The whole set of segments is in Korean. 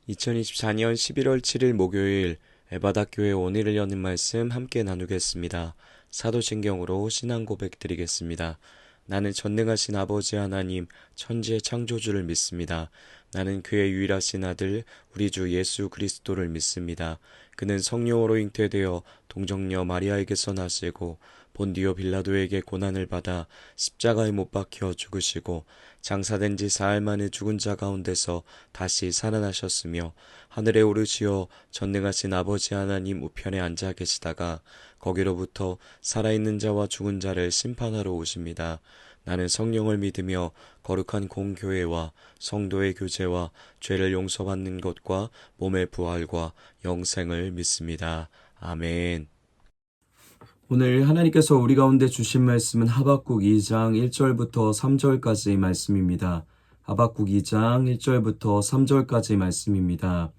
2024년 11월 7일 목요일 에바다교회 오늘을 여는 말씀 함께 나누겠습니다. 사도신경으로 신앙 고백 드리겠습니다. 나는 전능하신 아버지 하나님 천지의 창조주를 믿습니다. 나는 그의 유일하신 아들 우리 주 예수 그리스도를 믿습니다. 그는 성령으로 잉태되어 동정녀 마리아에게서 나시고 본디오 빌라도에게 고난을 받아 십자가에 못 박혀 죽으시고 장사된 지 사흘 만에 죽은 자 가운데서 다시 살아나셨으며 하늘에 오르시어 전능하신 아버지 하나님 우편에 앉아 계시다가 거기로부터 살아있는 자와 죽은 자를 심판하러 오십니다. 나는 성령을 믿으며 거룩한 공교회와 성도의 교제와 죄를 용서받는 것과 몸의 부활과 영생을 믿습니다. 아멘. 오늘 하나님께서 우리 가운데 주신 말씀은 하박국 2장 1절부터 3절까지 말씀입니다. 하박국 2장 1절부터 3절까지 말씀입니다.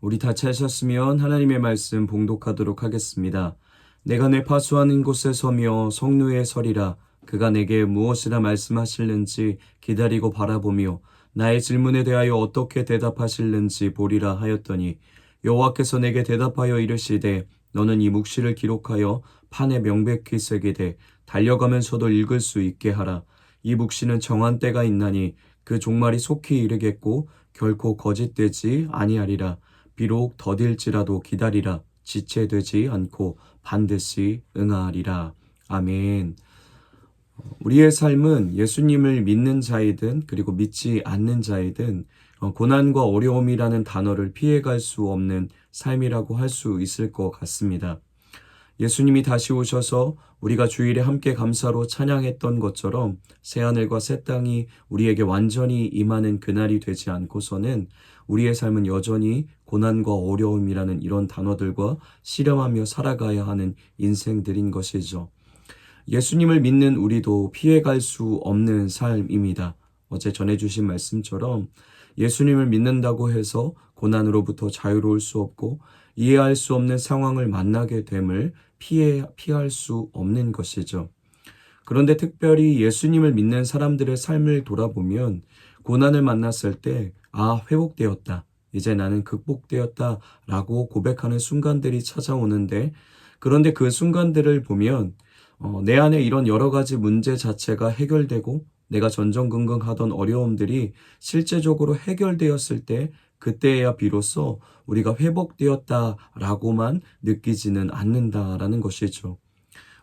우리 다 찾으셨으면 하나님의 말씀 봉독하도록 하겠습니다. 내가 내 파수하는 곳에 서며 성루에 서리라. 그가 내게 무엇이라 말씀하실는지 기다리고 바라보며 나의 질문에 대하여 어떻게 대답하실는지 보리라 하였더니 여호와께서 내게 대답하여 이르시되 너는 이 묵시를 기록하여 판에 명백히 새게 돼 달려가면서도 읽을 수 있게 하라. 이 묵시는 정한 때가 있나니 그 종말이 속히 이르겠고 결코 거짓되지 아니하리라. 비록 더딜지라도 기다리라. 지체되지 않고 반드시 응하리라. 아멘. 우리의 삶은 예수님을 믿는 자이든 그리고 믿지 않는 자이든 고난과 어려움이라는 단어를 피해갈 수 없는 삶이라고 할 수 있을 것 같습니다. 예수님이 다시 오셔서 우리가 주일에 함께 감사로 찬양했던 것처럼 새하늘과 새 땅이 우리에게 완전히 임하는 그날이 되지 않고서는 우리의 삶은 여전히 고난과 어려움이라는 이런 단어들과 씨름하며 살아가야 하는 인생들인 것이죠. 예수님을 믿는 우리도 피해갈 수 없는 삶입니다. 어제 전해주신 말씀처럼 예수님을 믿는다고 해서 고난으로부터 자유로울 수 없고 이해할 수 없는 상황을 만나게 됨을 피할 수 없는 것이죠. 그런데 특별히 예수님을 믿는 사람들의 삶을 돌아보면 고난을 만났을 때 회복되었다. 이제 나는 극복되었다 라고 고백하는 순간들이 찾아오는데 그런데 그 순간들을 보면 내 안에 이런 여러 가지 문제 자체가 해결되고 내가 전전긍긍하던 어려움들이 실제적으로 해결되었을 때 그때야 비로소 우리가 회복되었다라고만 느끼지는 않는다라는 것이죠.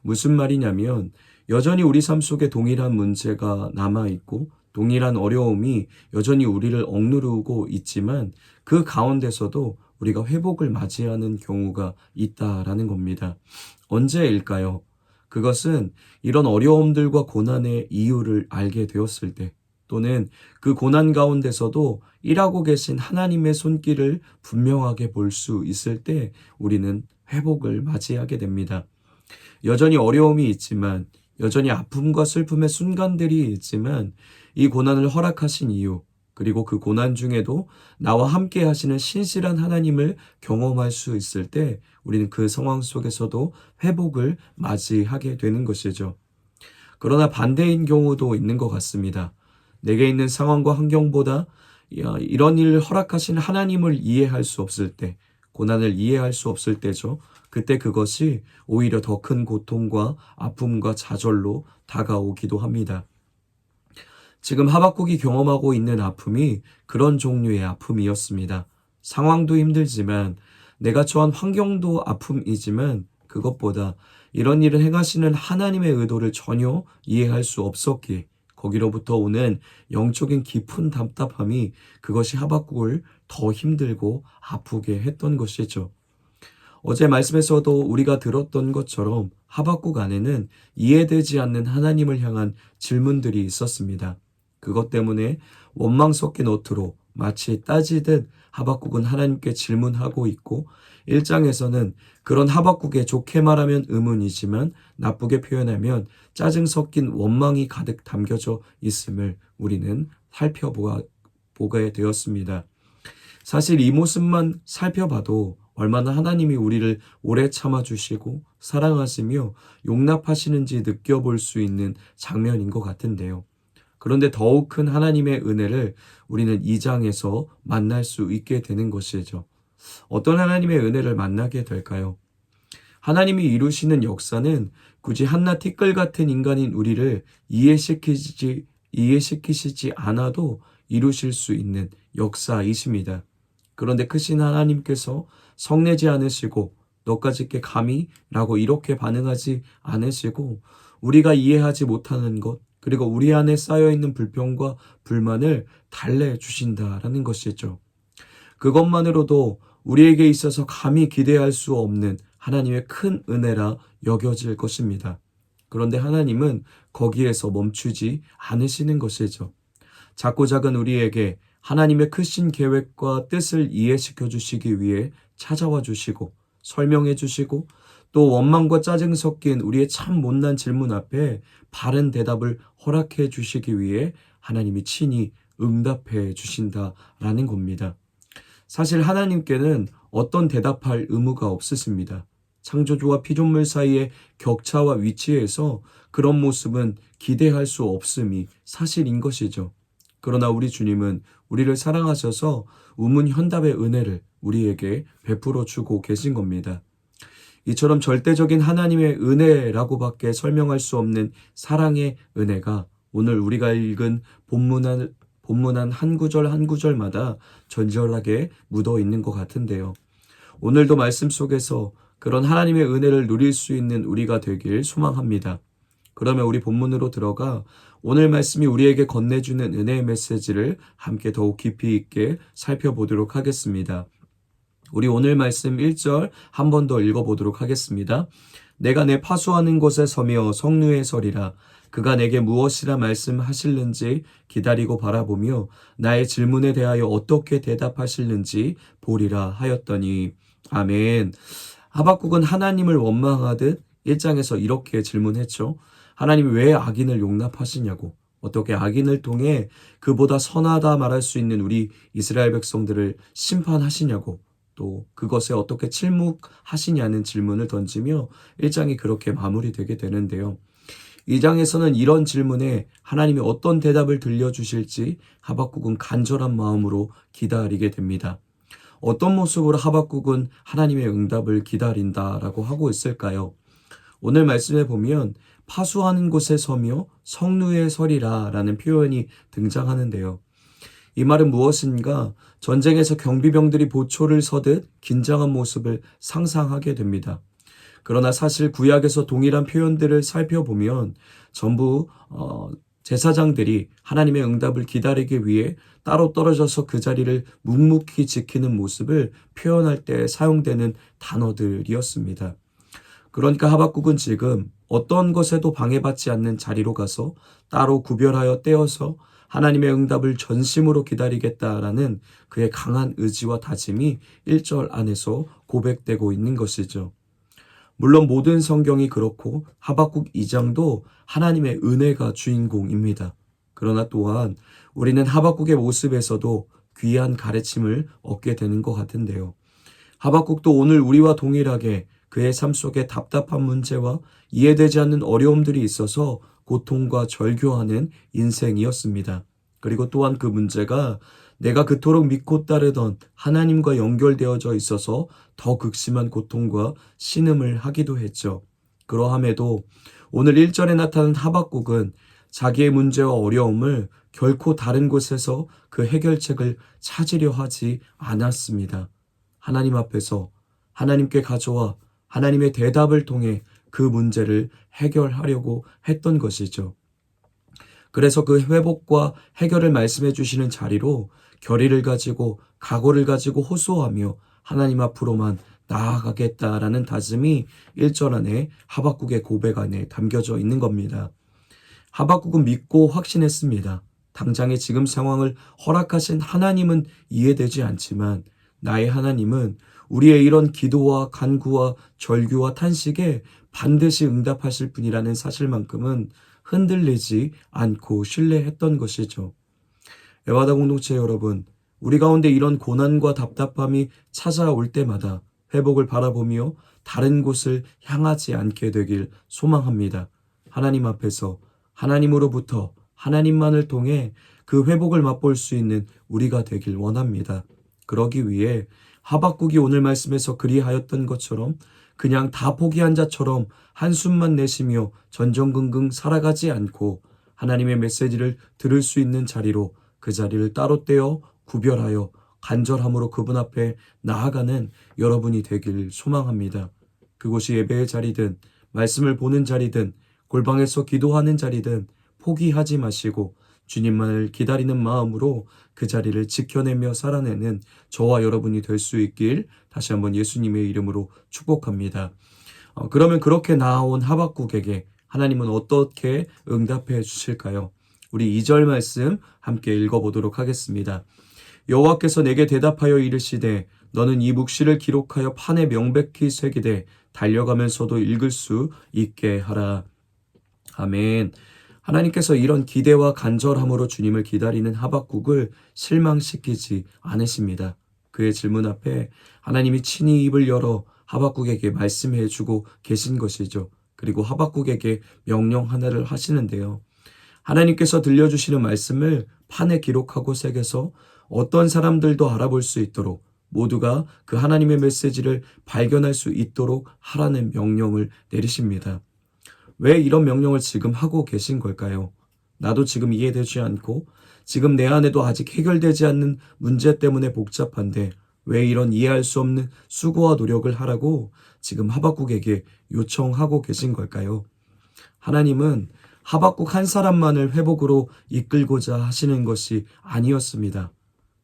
무슨 말이냐면 여전히 우리 삶 속에 동일한 문제가 남아있고 동일한 어려움이 여전히 우리를 억누르고 있지만 그 가운데서도 우리가 회복을 맞이하는 경우가 있다라는 겁니다. 언제일까요? 그것은 이런 어려움들과 고난의 이유를 알게 되었을 때 또는 그 고난 가운데서도 일하고 계신 하나님의 손길을 분명하게 볼 수 있을 때 우리는 회복을 맞이하게 됩니다. 여전히 어려움이 있지만 여전히 아픔과 슬픔의 순간들이 있지만 이 고난을 허락하신 이유 그리고 그 고난 중에도 나와 함께 하시는 신실한 하나님을 경험할 수 있을 때 우리는 그 상황 속에서도 회복을 맞이하게 되는 것이죠. 그러나 반대인 경우도 있는 것 같습니다. 내게 있는 상황과 환경보다 이런 일을 허락하신 하나님을 이해할 수 없을 때, 고난을 이해할 수 없을 때죠. 그때 그것이 오히려 더 큰 고통과 아픔과 좌절로 다가오기도 합니다. 지금 하박국이 경험하고 있는 아픔이 그런 종류의 아픔이었습니다. 상황도 힘들지만 내가 처한 환경도 아픔이지만 그것보다 이런 일을 행하시는 하나님의 의도를 전혀 이해할 수 없었기에 거기로부터 오는 영적인 깊은 답답함이 그것이 하박국을 더 힘들고 아프게 했던 것이죠. 어제 말씀에서도 우리가 들었던 것처럼 하박국 안에는 이해되지 않는 하나님을 향한 질문들이 있었습니다. 그것 때문에 원망 섞인 어투로 마치 따지듯 하박국은 하나님께 질문하고 있고 1장에서는 그런 하박국의 좋게 말하면 의문이지만 나쁘게 표현하면 짜증 섞인 원망이 가득 담겨져 있음을 우리는 살펴보게 되었습니다. 사실 이 모습만 살펴봐도 얼마나 하나님이 우리를 오래 참아주시고 사랑하시며 용납하시는지 느껴볼 수 있는 장면인 것 같은데요. 그런데 더욱 큰 하나님의 은혜를 우리는 이 장에서 만날 수 있게 되는 것이죠. 어떤 하나님의 은혜를 만나게 될까요? 하나님이 이루시는 역사는 굳이 한낱 티끌 같은 인간인 우리를 이해시키시지 않아도 이루실 수 있는 역사이십니다. 그런데 크신 하나님께서 성내지 않으시고 너까짓 게 감히? 라고 이렇게 반응하지 않으시고 우리가 이해하지 못하는 것 그리고 우리 안에 쌓여있는 불평과 불만을 달래주신다라는 것이죠. 그것만으로도 우리에게 있어서 감히 기대할 수 없는 하나님의 큰 은혜라 여겨질 것입니다. 그런데 하나님은 거기에서 멈추지 않으시는 것이죠. 작고 작은 우리에게 하나님의 크신 계획과 뜻을 이해시켜 주시기 위해 찾아와 주시고 설명해 주시고 또 원망과 짜증 섞인 우리의 참 못난 질문 앞에 바른 대답을 허락해 주시기 위해 하나님이 친히 응답해 주신다라는 겁니다. 사실 하나님께는 어떤 대답할 의무가 없으십니다. 창조주와 피조물 사이의 격차와 위치에서 그런 모습은 기대할 수 없음이 사실인 것이죠. 그러나 우리 주님은 우리를 사랑하셔서 우문현답의 은혜를 우리에게 베풀어 주고 계신 겁니다. 이처럼 절대적인 하나님의 은혜라고밖에 설명할 수 없는 사랑의 은혜가 오늘 우리가 읽은 본문 한 구절 한 구절마다 절절하게 묻어 있는 것 같은데요. 오늘도 말씀 속에서 그런 하나님의 은혜를 누릴 수 있는 우리가 되길 소망합니다. 그러면 우리 본문으로 들어가 오늘 말씀이 우리에게 건네주는 은혜의 메시지를 함께 더욱 깊이 있게 살펴보도록 하겠습니다. 우리 오늘 말씀 1절 한 번 더 읽어보도록 하겠습니다. 내가 내 파수하는 곳에 서며 성루에 서리라. 그가 내게 무엇이라 말씀하실는지 기다리고 바라보며 나의 질문에 대하여 어떻게 대답하실는지 보리라 하였더니. 아멘. 하박국은 하나님을 원망하듯 1장에서 이렇게 질문했죠. 하나님이 왜 악인을 용납하시냐고, 어떻게 악인을 통해 그보다 선하다 말할 수 있는 우리 이스라엘 백성들을 심판하시냐고, 또 그것에 어떻게 침묵하시냐는 질문을 던지며 1장이 그렇게 마무리되게 되는데요. 2장에서는 이런 질문에 하나님이 어떤 대답을 들려주실지 하박국은 간절한 마음으로 기다리게 됩니다. 어떤 모습으로 하박국은 하나님의 응답을 기다린다라고 하고 있을까요? 오늘 말씀에 보면 파수하는 곳에 서며 성루에 서리라 라는 표현이 등장하는데요. 이 말은 무엇인가? 전쟁에서 경비병들이 보초를 서듯 긴장한 모습을 상상하게 됩니다. 그러나 사실 구약에서 동일한 표현들을 살펴보면 전부 제사장들이 하나님의 응답을 기다리기 위해 따로 떨어져서 그 자리를 묵묵히 지키는 모습을 표현할 때 사용되는 단어들이었습니다. 그러니까 하박국은 지금 어떤 것에도 방해받지 않는 자리로 가서 따로 구별하여 떼어서 하나님의 응답을 전심으로 기다리겠다라는 그의 강한 의지와 다짐이 1절 안에서 고백되고 있는 것이죠. 물론 모든 성경이 그렇고 하박국 2장도 하나님의 은혜가 주인공입니다. 그러나 또한 우리는 하박국의 모습에서도 귀한 가르침을 얻게 되는 것 같은데요. 하박국도 오늘 우리와 동일하게 그의 삶 속에 답답한 문제와 이해되지 않는 어려움들이 있어서 고통과 절규하는 인생이었습니다. 그리고 또한 그 문제가 내가 그토록 믿고 따르던 하나님과 연결되어져 있어서 더 극심한 고통과 신음을 하기도 했죠. 그러함에도 오늘 1절에 나타난 하박국은 자기의 문제와 어려움을 결코 다른 곳에서 그 해결책을 찾으려 하지 않았습니다. 하나님 앞에서 하나님께 가져와 하나님의 대답을 통해 그 문제를 해결하려고 했던 것이죠. 그래서 그 회복과 해결을 말씀해 주시는 자리로 결의를 가지고 각오를 가지고 호소하며 하나님 앞으로만 나아가겠다라는 다짐이 1절 안에 하박국의 고백 안에 담겨져 있는 겁니다. 하박국은 믿고 확신했습니다. 당장의 지금 상황을 허락하신 하나님은 이해되지 않지만 나의 하나님은 우리의 이런 기도와 간구와 절규와 탄식에 반드시 응답하실 분이라는 사실만큼은 흔들리지 않고 신뢰했던 것이죠. 에바다 공동체 여러분, 우리 가운데 이런 고난과 답답함이 찾아올 때마다 회복을 바라보며 다른 곳을 향하지 않게 되길 소망합니다. 하나님 앞에서 하나님으로부터 하나님만을 통해 그 회복을 맛볼 수 있는 우리가 되길 원합니다. 그러기 위해 하박국이 오늘 말씀에서 그리하였던 것처럼 그냥 다 포기한 자처럼 한숨만 내쉬며 전전긍긍 살아가지 않고 하나님의 메시지를 들을 수 있는 자리로 그 자리를 따로 떼어 구별하여 간절함으로 그분 앞에 나아가는 여러분이 되길 소망합니다. 그곳이 예배의 자리든 말씀을 보는 자리든 골방에서 기도하는 자리든 포기하지 마시고 주님만을 기다리는 마음으로 그 자리를 지켜내며 살아내는 저와 여러분이 될 수 있길 다시 한번 예수님의 이름으로 축복합니다. 그러면 그렇게 나아온 하박국에게 하나님은 어떻게 응답해 주실까요? 우리 2절 말씀 함께 읽어보도록 하겠습니다. 여호와께서 내게 대답하여 이르시되 너는 이 묵시를 기록하여 판에 명백히 새기되 달려가면서도 읽을 수 있게 하라. 아멘. 하나님께서 이런 기대와 간절함으로 주님을 기다리는 하박국을 실망시키지 않으십니다. 그의 질문 앞에 하나님이 친히 입을 열어 하박국에게 말씀해 주고 계신 것이죠. 그리고 하박국에게 명령 하나를 하시는데요. 하나님께서 들려주시는 말씀을 판에 기록하고 새겨서 어떤 사람들도 알아볼 수 있도록 모두가 그 하나님의 메시지를 발견할 수 있도록 하라는 명령을 내리십니다. 왜 이런 명령을 지금 하고 계신 걸까요? 나도 지금 이해되지 않고 지금 내 안에도 아직 해결되지 않는 문제 때문에 복잡한데 왜 이런 이해할 수 없는 수고와 노력을 하라고 지금 하박국에게 요청하고 계신 걸까요? 하나님은 하박국 한 사람만을 회복으로 이끌고자 하시는 것이 아니었습니다.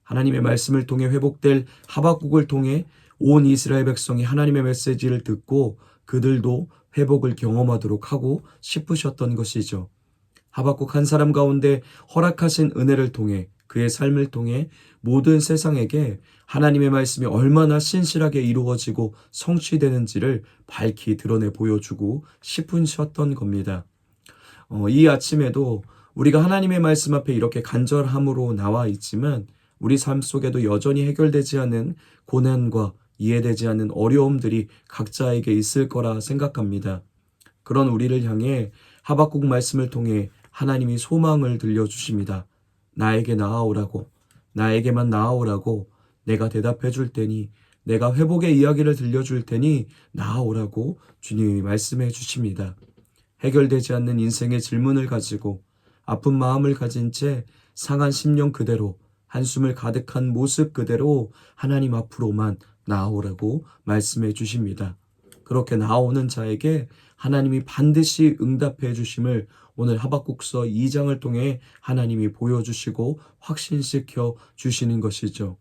하나님의 말씀을 통해 회복될 하박국을 통해 온 이스라엘 백성이 하나님의 메시지를 듣고 그들도 회복을 경험하도록 하고 싶으셨던 것이죠. 하박국 한 사람 가운데 허락하신 은혜를 통해 그의 삶을 통해 모든 세상에게 하나님의 말씀이 얼마나 신실하게 이루어지고 성취되는지를 밝히 드러내 보여주고 싶으셨던 겁니다. 이 아침에도 우리가 하나님의 말씀 앞에 이렇게 간절함으로 나와 있지만 우리 삶 속에도 여전히 해결되지 않은 고난과 이해되지 않는 어려움들이 각자에게 있을 거라 생각합니다. 그런 우리를 향해 하박국 말씀을 통해 하나님이 소망을 들려주십니다. 나에게 나아오라고, 나에게만 나아오라고 내가 대답해 줄 테니, 내가 회복의 이야기를 들려줄 테니 나아오라고 주님이 말씀해 주십니다. 해결되지 않는 인생의 질문을 가지고 아픈 마음을 가진 채 상한 심령 그대로 한숨을 가득한 모습 그대로 하나님 앞으로만 나아오라고 말씀해 주십니다. 그렇게 나아오는 자에게 하나님이 반드시 응답해 주심을 오늘 하박국서 2장을 통해 하나님이 보여주시고 확신시켜 주시는 것이죠.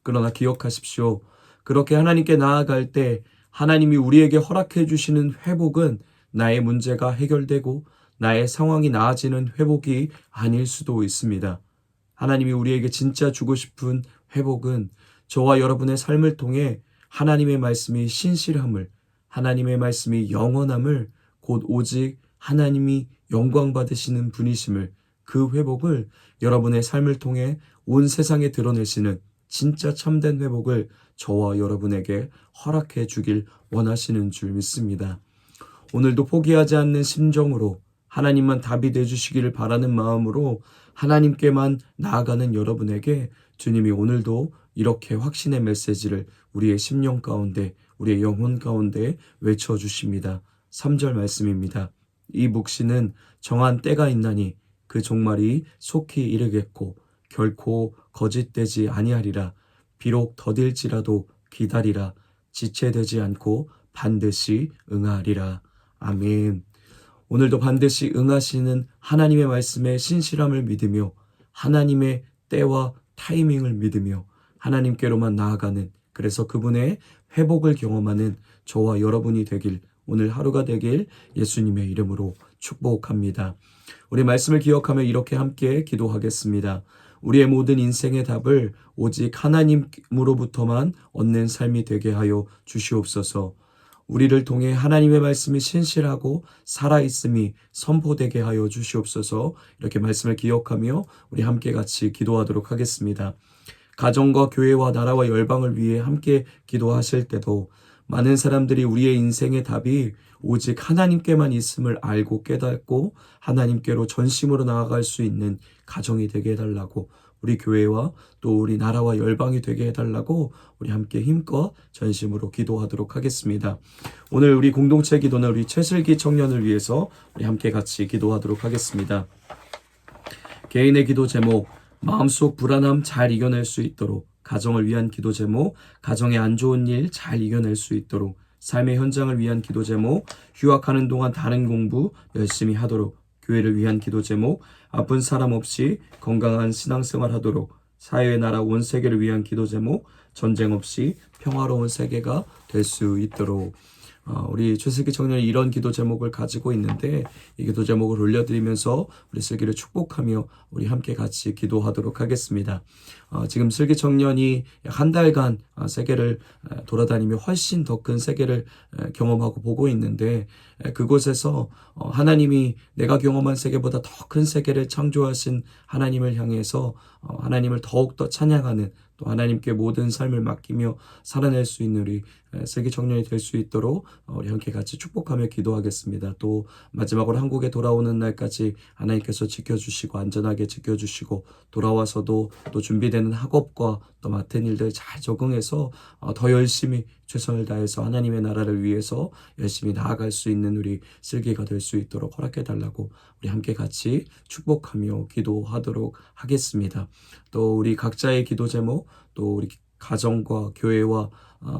그러나 기억하십시오. 그렇게 하나님께 나아갈 때 하나님이 우리에게 허락해 주시는 회복은 나의 문제가 해결되고 나의 상황이 나아지는 회복이 아닐 수도 있습니다. 하나님이 우리에게 진짜 주고 싶은 회복은 저와 여러분의 삶을 통해 하나님의 말씀이 신실함을, 하나님의 말씀이 영원함을, 곧 오직 하나님이 영광 받으시는 분이심을, 그 회복을 여러분의 삶을 통해 온 세상에 드러내시는 진짜 참된 회복을 저와 여러분에게 허락해 주길 원하시는 줄 믿습니다. 오늘도 포기하지 않는 심정으로 하나님만 답이 되주시기를 바라는 마음으로 하나님께만 나아가는 여러분에게 주님이 오늘도 이렇게 확신의 메시지를 우리의 심령 가운데, 우리의 영혼 가운데 외쳐주십니다. 3절 말씀입니다. 이 묵시는 정한 때가 있나니 그 종말이 속히 이르겠고 결코 거짓되지 아니하리라. 비록 더딜지라도 기다리라. 지체되지 않고 반드시 응하리라. 아멘. 오늘도 반드시 응하시는 하나님의 말씀에 신실함을 믿으며 하나님의 때와 타이밍을 믿으며 하나님께로만 나아가는, 그래서 그분의 회복을 경험하는 저와 여러분이 되길, 오늘 하루가 되길 예수님의 이름으로 축복합니다. 우리 말씀을 기억하며 이렇게 함께 기도하겠습니다. 우리의 모든 인생의 답을 오직 하나님으로부터만 얻는 삶이 되게 하여 주시옵소서. 우리를 통해 하나님의 말씀이 신실하고 살아있음이 선포되게 하여 주시옵소서. 이렇게 말씀을 기억하며 우리 함께 같이 기도하도록 하겠습니다. 가정과 교회와 나라와 열방을 위해 함께 기도하실 때도 많은 사람들이 우리의 인생의 답이 오직 하나님께만 있음을 알고 깨닫고 하나님께로 전심으로 나아갈 수 있는 가정이 되게 해달라고, 우리 교회와 또 우리 나라와 열방이 되게 해달라고 우리 함께 힘껏 전심으로 기도하도록 하겠습니다. 오늘 우리 공동체 기도는 우리 최슬기 청년을 위해서 우리 함께 같이 기도하도록 하겠습니다. 개인의 기도 제목, 마음속 불안함 잘 이겨낼 수 있도록. 가정을 위한 기도 제목, 가정의 안 좋은 일 잘 이겨낼 수 있도록. 삶의 현장을 위한 기도 제목, 휴학하는 동안 다른 공부 열심히 하도록. 교회를 위한 기도 제목, 아픈 사람 없이 건강한 신앙생활 하도록. 사회의 나라 온 세계를 위한 기도 제목, 전쟁 없이 평화로운 세계가 될 수 있도록. 우리 최슬기 청년이 이런 기도 제목을 가지고 있는데, 이 기도 제목을 올려드리면서 우리 슬기를 축복하며 우리 함께 같이 기도하도록 하겠습니다. 지금 슬기 청년이 약 한 달간 세계를 돌아다니며 훨씬 더 큰 세계를 경험하고 보고 있는데, 그곳에서 하나님이 내가 경험한 세계보다 더 큰 세계를 창조하신 하나님을 향해서 하나님을 더욱더 찬양하는, 또 하나님께 모든 삶을 맡기며 살아낼 수 있는 우리 슬기 청년이 될 수 있도록 우리 함께 같이 축복하며 기도하겠습니다. 또 마지막으로 한국에 돌아오는 날까지 하나님께서 지켜주시고 안전하게 지켜주시고, 돌아와서도 또 준비되는 학업과 또 맡은 일들 잘 적응해서 더 열심히 최선을 다해서 하나님의 나라를 위해서 열심히 나아갈 수 있는 우리 슬기가 될 수 있도록 허락해달라고 우리 함께 같이 축복하며 기도하도록 하겠습니다. 또 우리 각자의 기도 제목, 또 우리 가정과 교회와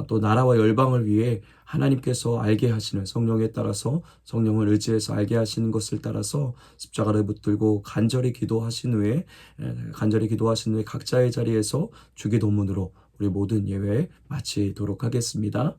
또 나라와 열방을 위해 하나님께서 알게 하시는, 성령에 따라서 성령을 의지해서 알게 하시는 것을 따라서 십자가를 붙들고 간절히 기도하신 후에 각자의 자리에서 주기도문으로 우리 모든 예외 마치도록 하겠습니다.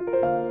니다